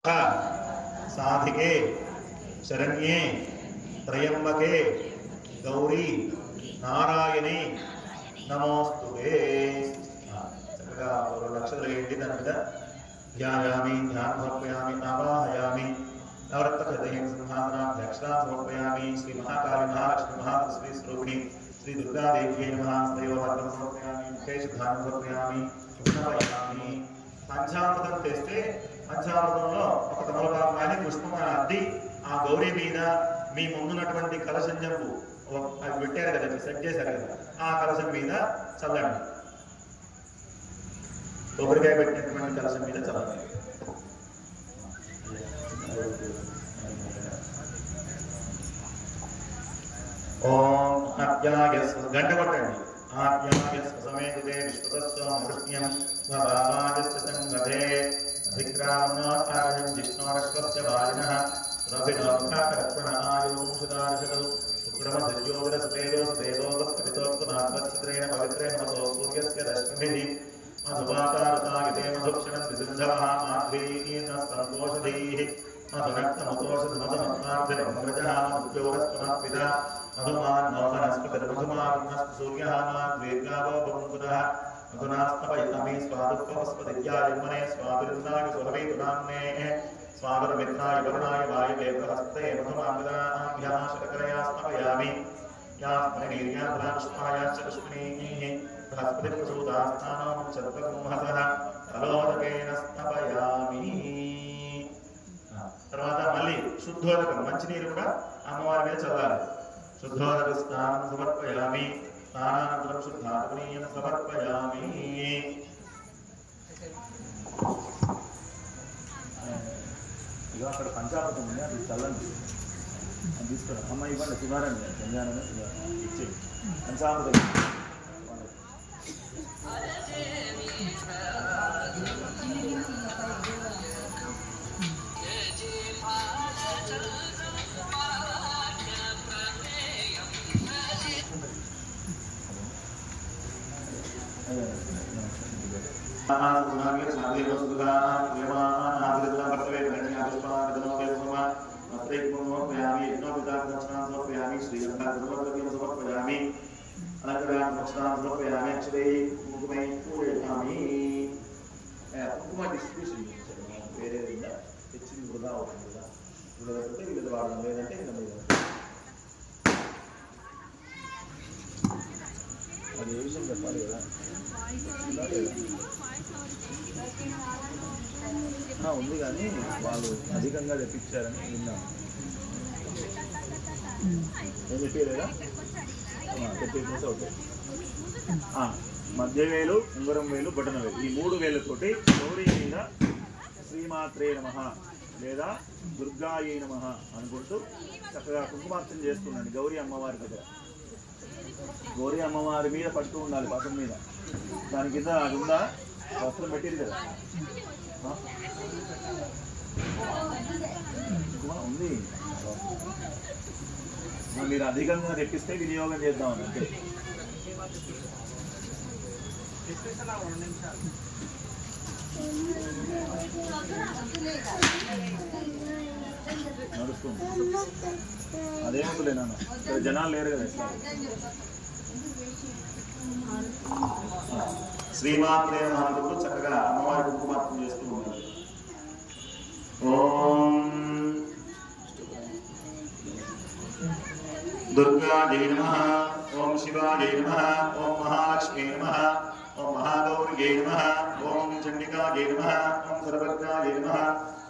साधिके शरण्ये त्रयंबके गौरी नारायणे नमोस्तुते చక్కగా 2 లక్షలు వేయండి. దాని మీద ధ్యాయామి, ధ్యానం సమర్పయామి, ఆవాహయామి, నవరత్న హృదయం సింహాసనాధ్యక్షాం సమర్పయామి. శ్రీ మహాకాళి మహాలక్ష్మి మహాలక్ష్మి స్వరూపిణి శ్రీ దుర్గాదేవ్యై నమః. స్తయోవర్గం సమర్పయామి, ముఖేశుద్ధానం సమర్పయామి, ఉష్ణపయామి. పంచామృతం చేస్తే పంచామృతంలో ఒక తమలపాకు కానీ పుష్పం అద్ది ఆ గౌరీ మీద మీ ముందున్నటువంటి కలశం జంపు అది పెట్టారు కదా, సెట్ చేశారు కదా, ఆ కలశం మీద చల్లండి. కొబ్బరికాయ పెట్టినటువంటి కలశం మీద చల్లండి. ఓం అప్యాయస్ గంట కొట్టండి. ఆప్యాయస్ సమేతే విశ్వతస్వామృత్యం స్వభావాజస్తంగదే అభిక్రామణాకారం జిష్ణోరశ్వస్య వారినః రవినోత్కర్పణ ఆయుంషుదార్శకలు సుక్రమధ్యోదరస్వేదోస్వేదోపస్కృతోక్తనాత్మచిత్రేణ పవిత్రేణ మతో సూర్యస్య రశ్మిభిః మధువాతారతాగితే మధుక్షణం విసింధవః మాధ్వీన సంతోషధీః మధునక్తమతోషధమతమత్నార్థిరమృజః మధుద్యోగస్వనః మధుమాన్ మోహనస్పతిర్మధుమాన్నస్తు సూర్యః మాద్వేర్గావో భవంతునః మధునాస్తపయమి స్వాదుపవస్పతిజ్ఞాయమనే స్వాభిరున్నాయ సురవైతునామ్నే స్వాగతమిత్రాయ వరుణాయ వాయువే ప్రహస్తే మధుమాంగదాభ్యాం శతకరయాస్తపయామి. యాస్మనీర్యాభ్రాష్మాయాశ్చ పుష్పిణీః బృహస్పతిప్రసూతాస్థానం చతుర్ముహసః తలోదకేన స్తపయామి. తర్వాత మళ్ళీ శుద్ధోదకం మంచినీరు కూడా అమ్మవారి మీద చల్లాలి. శుద్ధోదక స్నానం సమర్పయామి. స్నానానంతరం శుద్ధాత్మనీయం సమర్పయామి. ఇక అక్కడ పంచామృతం ఉంది, అది చల్లండి, అది తీసుకోండి. అమ్మ ఇవ్వండి, శుభారండి, సంధ్యానమే ఇచ్చేది పంచామృతం. కుంకుమ డిస్ట్రిబ్యూషన్ వేరే తెచ్చింది వృధా అవుతుంది కదా, వృధా వీళ్ళది వాడడం లేదంటే ఇంకా మీద అది ఏ విషయం చెప్పాలి కదా. ఉంది కానీ వాళ్ళు అధికంగా తెప్పించారని విన్నాను. ఏం చెప్పలేదా? తెప్పించేసి అవుతాయి. మధ్య వేలు, ఉంగరం వేలు, బటన వేలు, ఈ 3 వేలతోటి గౌరీ మీద శ్రీమాత్రే నమః లేదా దుర్గాయై నమః అనుకుంటూ చక్కగా కుంకుమార్చన చేస్తున్నాను గౌరీ అమ్మవారి దగ్గర. గౌరీ అమ్మవారి మీద పడుతూ ఉండాలి, పక్కన మీద. దాని కింద అది ఉందా, వస్త్రం పెట్టింది కదా, ఉంది. మీరు అధికంగా తెప్పిస్తే వినియోగం చేద్దామని అంటే నడుస్తుంది. అదేమవుతులే నాన్న, ఇక్కడ జనాలు లేరు కదా. శ్రీమాత్రే నమః చక్కగా అమ్మవారి కుంకుమార్చన చేస్తూ ఉన్నారు. ఓం దుర్గాదేవి నమః, ఓం శివాదేవి నమః, ఓం మహాలక్ష్మీ నమః, ఓం మహాగౌర్యై నమః, ఓం చండికాయై నమః, ఓం సర్వజ్ఞాయై నమః,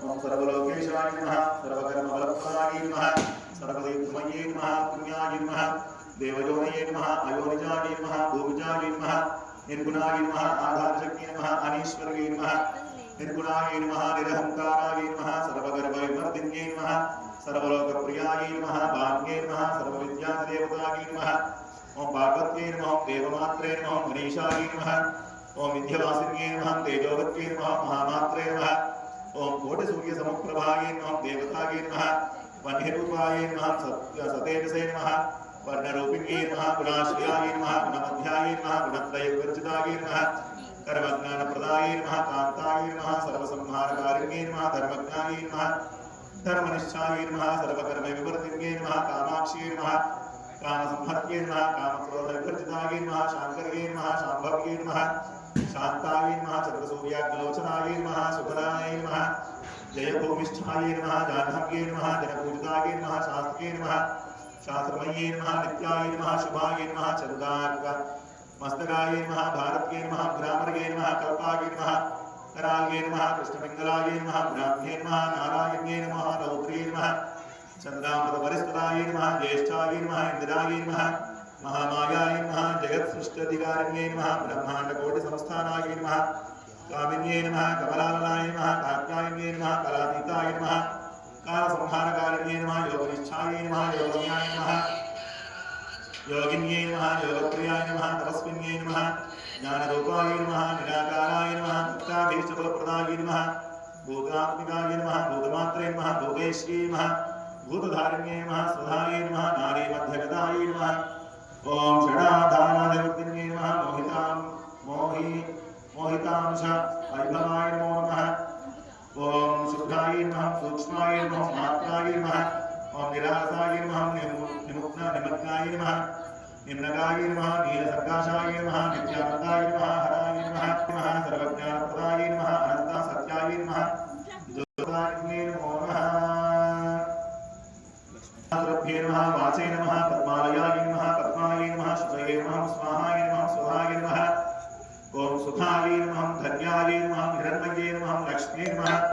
ఓం సర్వలోకేశాయ నమః, సర్వకర్మఫలప్రదాయై నమః, సర్వదేవమయై నమః, పుణ్యాయ నమః, దేవయోనయే నమః, అయోనిజాయ నమః, భూమిజాయ నమః, నిర్గుణాయ నమః, ఆధారశక్తి నమః, అనీశ్వరయే నమః, నిర్గుణాయ నమః, నిరహంకారాయ నమః, సర్వగర్భవివర్ధిన్యే నమః, సర్వలోకప్రియాయ నమః, భాగ్యే నమః, సర్వవిద్యాదేవతాయ నమః, ఓం పార్వత్యే నమః, దేవమాత్రే నమః, మనీషాయ నమః, ఓం విద్యవాసిన్యే నమః, తేజోవత్యే నమః, మహామాత్రే నమః, ఓం కోటి సూర్య సముప్రభాయే నమః, దేవతాయే నమః, వన్యరూపాయే నమః, సతేజసే నమః, వర్ణరూపిణ్యే నమః, గుణాశ్రయాయ నమః, గుణమధ్యాయ నమః, గుణత్రయ వివర్జితాయ నమః, कर्मज्ञानप्रदाय नमः कान्ताय नमः सर्वसंहारकारिण्ये नमः धर्मज्ञाय नमः धर्मनिष्ठाय नमः सर्वकर्मविवर्तिन्ये नमः कामाक्ष्ये नमः कामसंहत्ये नमः कामक्रोधविवर्जिताय नमः शाङ्कर्ये नमः शाम्भव्ये नमः शान्ताय नमः चन्द्रसूर्याग्निलोचनाय नमः सुखदाय नमः जयभूमिष्ठाय नमः जाह्नव्ये नमः जनपूजिताय नमः शास्त्रे नमः शास्त्रमये नमः नित्याय नमः शुभाय नमः चरुदार्क मस्तकाय नमः भारत्ये नमः ग्रामर्ये नमः कल्पाय नमः कराये नमः कृष्णपिङ्गलाय नमः ब्राह्म्ये नमः नारायण्ये नमः रौद्रे नमः चन्द्रामृतवरिष्ठाय नमः ज्येष्ठाय नमः इन्द्राय नमः महामायाय नमः जगत्सृष्टिधिकारिण्ये नमः ब्रह्माण्डकोटिसंस्थानाय नमः कामिन्ये नमः कमलालनाय नमः कात्यायन्ये नमः कलातीताय नमः कालसंहारकारिण्ये नमः योगनिष्ठाय नमः योगज्ञाय नमः योगिन्ये नमः योगप्रियाय नमः तपस्विन्ये नमः ज्ञानरूपाय नमः निराकाराय नमः मुक्ताभीष्टफलप्रदाय नमः भूतात्मिकाय नमः भूतमात्रे नमः भोगेश्वर्ये नमः भूतधारिण्ये नमः स्वधाय नमः नारीमध्यगताय नमः ओम षडाधारादिवर्तिन्ये नमः मोहितांश वैभवाय नमो नमः ओम शुद्धाय नमः सूक्ष्माय नमः मात्राय नमः ओम निरासाय नमः निमग्नाय नमः निम्नगाय नमः नीलसर्गाशाय नमः नित्यानन्दाय नमः हराय नमः सर्वज्ञानप्रदाय नमः अनन्त सत्याय नमः ज्योतिर्दायिने नमो नमः सर्वभ्ये नमः वाचे नमः पद्मालयाय नमः पद्माय नमः शुभये नमः स्वाहाय नमः स्वाहाय नमः ओम सुखाय नमः धन्याय नमः हिरण्मये नमः लक्ष्मी नमः